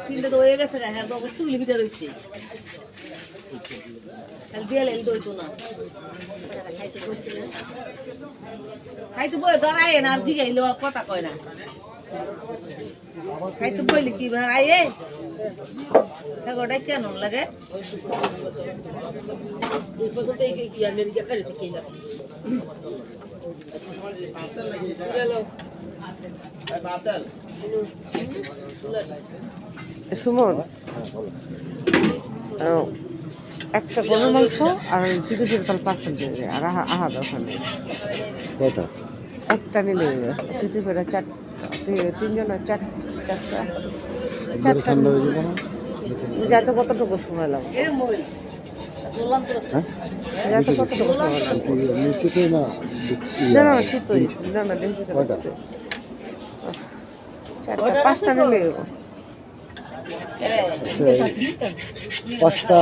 তিনটে তো হয়ে গেছে হ্যাঁ বাবু তুলি পিঠা রয়েছে দিয়ে লেল দইতো না খাইতে বই দাঁড়ায় না আর জিগাইলো কথা কয় না খাইতে বইলি কি আয়ে ওটাই কেন লাগে সুমন একটা গরুর মাংস আর চিকেন চিরকাল পার্সেল দেবে আর আহা দরকার নেই একটা নিলে চিকেন পেটা তিনজনের চারটা যাতে কতটুকু সময় লাগবে যাতে কতটুকু সময় লাগবে না শীতই না চারটা পাঁচটা নিলে পাঁচটা